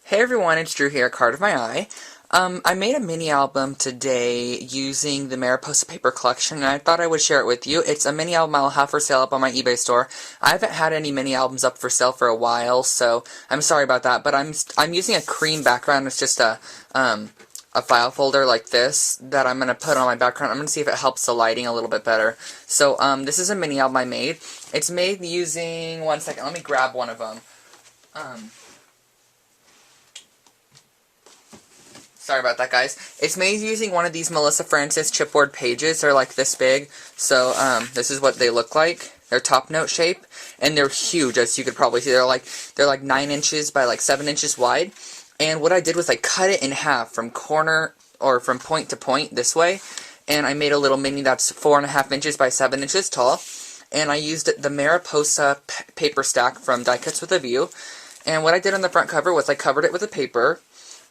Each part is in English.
Hey everyone, it's Drew here, Card of My Eye. I made a mini album today using the Mariposa paper collection, and I thought I would share it with you. It's a mini album I'll have for sale up on my eBay store. I haven't had any mini albums up for sale for a while, so I'm sorry about that, but I'm using a cream background. It's just a file folder like this that I'm going to put on my background. I'm going to see if it helps the lighting a little bit better. So, this is a mini album I made. It's made using, one second, let me grab one of them. Sorry about that, guys. It's made using one of these Melissa Francis chipboard pages. They're like this big. So, this is what they look like. They're top note shape, and they're huge, as you could probably see. They're like 9 inches by like 7 inches wide. And what I did was I cut it in half from corner, or from point to point this way. And I made a little mini that's 4.5 inches by 7 inches tall. And I used the Mariposa paper stack from Die Cuts with a View. And what I did on the front cover was I covered it with a paper.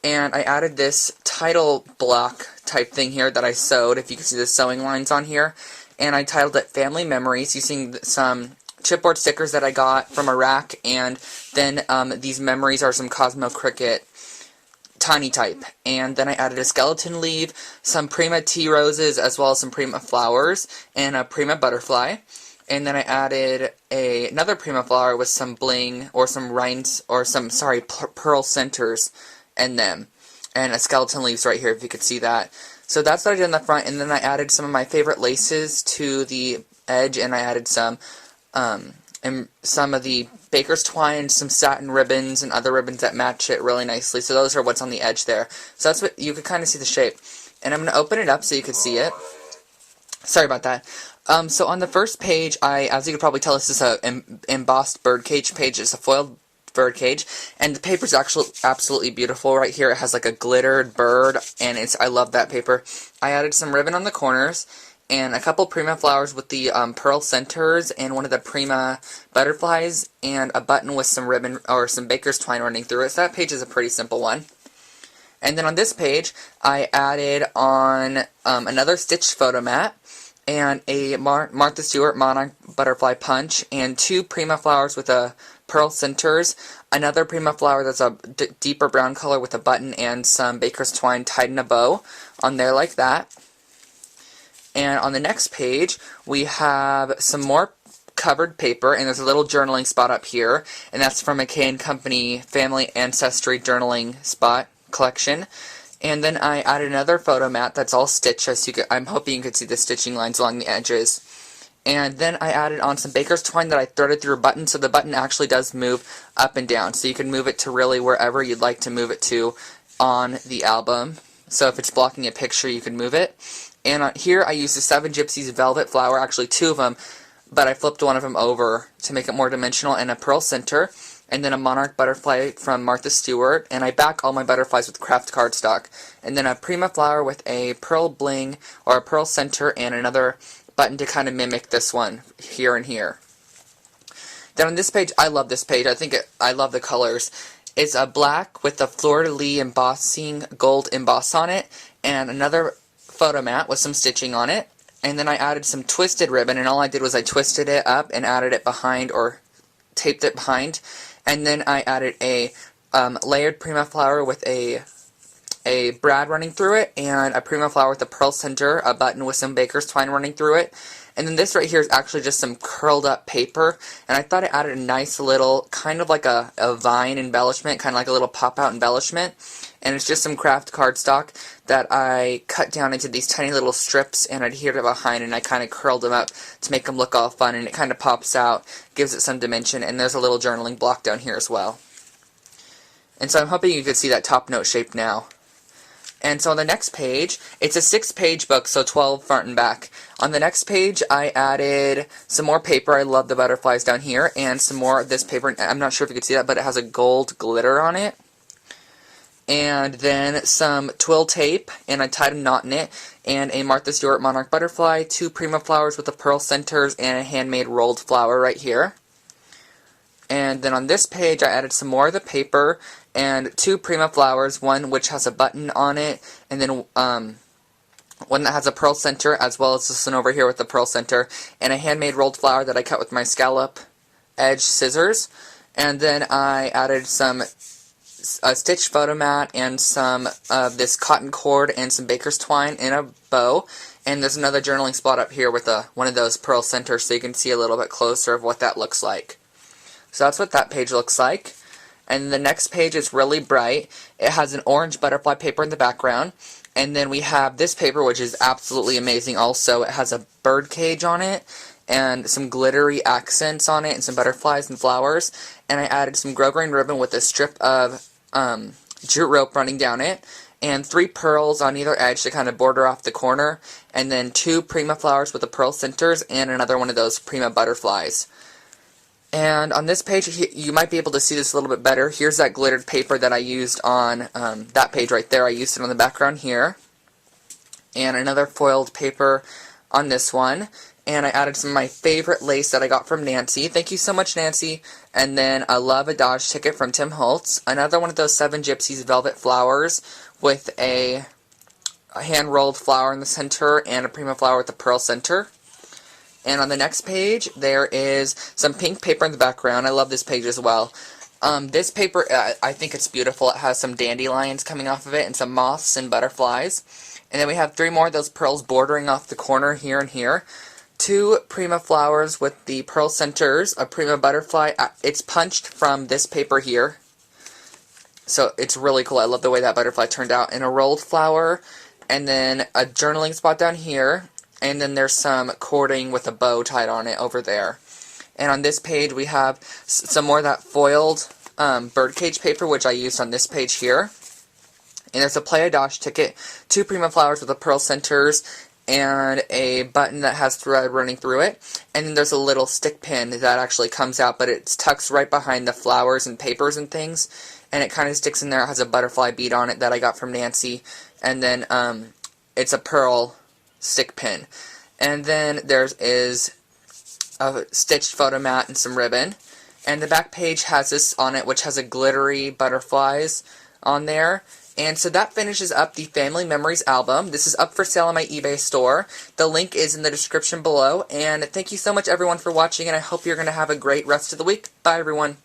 And I added this title block type thing here that I sewed, if you can see the sewing lines on here. And I titled it Family Memories using some chipboard stickers that I got from a rack. And then these memories are some Cosmo Cricket tiny type. And then I added a skeleton leaf, some Prima tea roses, as well as some Prima flowers, and a Prima butterfly. And then I added another Prima flower with some bling, or some rhinestones, or some, pearl centers in them. And a skeleton leaves right here, if you could see that. So that's what I did in the front, and then I added some of my favorite laces to the edge, and I added some of the baker's twine, some satin ribbons, and other ribbons that match it really nicely. So those are what's on the edge there. So that's what, you could kind of see the shape. And I'm going to open it up so you can see it. Sorry about that. So on the first page, as you could probably tell, this is an embossed birdcage page. It's a foiled birdcage, and the paper's actually absolutely beautiful. Right here, it has like a glittered bird, and I love that paper. I added some ribbon on the corners, and a couple Prima flowers with the pearl centers, and one of the Prima butterflies, and a button with some ribbon, or some baker's twine running through it. So that page is a pretty simple one. And then on this page, I added on another stitched photo mat, and a Martha Stewart monarch butterfly punch, and 2 Prima flowers with a pearl centers, another Prima flower that's a deeper brown color with a button, and some baker's twine tied in a bow on there like that. And on the next page, we have some more covered paper, and there's a little journaling spot up here, and that's from a K & Company Family Ancestry Journaling Spot collection. And then I added another photo mat that's all stitched, I'm hoping you could see the stitching lines along the edges. And then I added on some baker's twine that I threaded through a button, so the button actually does move up and down. So you can move it to really wherever you'd like to move it to on the album. So if it's blocking a picture, you can move it. And here I used the 7 Gypsies velvet flower, actually 2 of them, but I flipped one of them over to make it more dimensional, and a pearl center. And then a monarch butterfly from Martha Stewart, and I back all my butterflies with craft cardstock. And then a Prima flower with a pearl bling, or a pearl center, and another button to kind of mimic this one, here and here. Then on this page, I love this page, I love the colors. It's a black with the fleur-de-lis embossing, gold emboss on it, and another photo mat with some stitching on it. And then I added some twisted ribbon, and all I did was I twisted it up and added it behind, or taped it behind. And then I added a layered Prima flower with a brad running through it, and a Prima flower with a pearl center, a button with some baker's twine running through it. And then this right here is actually just some curled up paper, and I thought it added a nice little, kind of like a vine embellishment, kind of like a little pop-out embellishment. And it's just some craft cardstock that I cut down into these tiny little strips and adhered it behind, and I kind of curled them up to make them look all fun, and it kind of pops out, gives it some dimension, and there's a little journaling block down here as well. And so I'm hoping you could see that top note shape now. And so on the next page, it's a 6-page book, so 12 front and back. On the next page, I added some more paper. I love the butterflies down here, and some more of this paper. I'm not sure if you could see that, but it has a gold glitter on it. And then some twill tape, and I tied a knot in it, and a Martha Stewart monarch butterfly, 2 Prima flowers with the pearl centers, and a handmade rolled flower right here. And then on this page, I added some more of the paper, and 2 Prima flowers, one which has a button on it, and then one that has a pearl center, as well as this one over here with the pearl center, and a handmade rolled flower that I cut with my scallop edge scissors. And then I added some a stitched photo mat and some of this cotton cord and some baker's twine in a bow. And there's another journaling spot up here with one of those pearl centers so you can see a little bit closer of what that looks like. So that's what that page looks like. And the next page is really bright. It has an orange butterfly paper in the background. And then we have this paper, which is absolutely amazing also. It has a bird cage on it and some glittery accents on it and some butterflies and flowers. And I added some grosgrain ribbon with a strip of jute rope running down it. And 3 pearls on either edge to kind of border off the corner. And then 2 Prima flowers with the pearl centers and another one of those Prima butterflies. And on this page, you might be able to see this a little bit better. Here's that glittered paper that I used on that page right there. I used it on the background here. And another foiled paper on this one. And I added some of my favorite lace that I got from Nancy. Thank you so much, Nancy. And then a Love a Dodge ticket from Tim Holtz. Another one of those 7 Gypsies velvet flowers with a hand-rolled flower in the center and a Prima flower with a pearl center. And on the next page, there is some pink paper in the background. I love this page as well. This paper, I think it's beautiful. It has some dandelions coming off of it and some moths and butterflies. And then we have 3 more of those pearls bordering off the corner here and here. 2 Prima flowers with the pearl centers, a Prima butterfly. It's punched from this paper here. So it's really cool. I love the way that butterfly turned out. And a rolled flower, and then a journaling spot down here. And then there's some cording with a bow tied on it over there. And on this page we have some more of that foiled birdcage paper, which I used on this page here. And there's a Playa Dosh ticket, 2 Prima flowers with the pearl centers, and a button that has thread running through it. And then there's a little stick pin that actually comes out, but it's tucks right behind the flowers and papers and things. And it kind of sticks in there. It has a butterfly bead on it that I got from Nancy. And then it's a pearl stick pin. And then there is a stitched photo mat and some ribbon. And the back page has this on it, which has a glittery butterflies on there. And so that finishes up the Family Memories album. This is up for sale on my eBay store. The link is in the description below. And thank you so much, everyone, for watching, and I hope you're going to have a great rest of the week. Bye, everyone.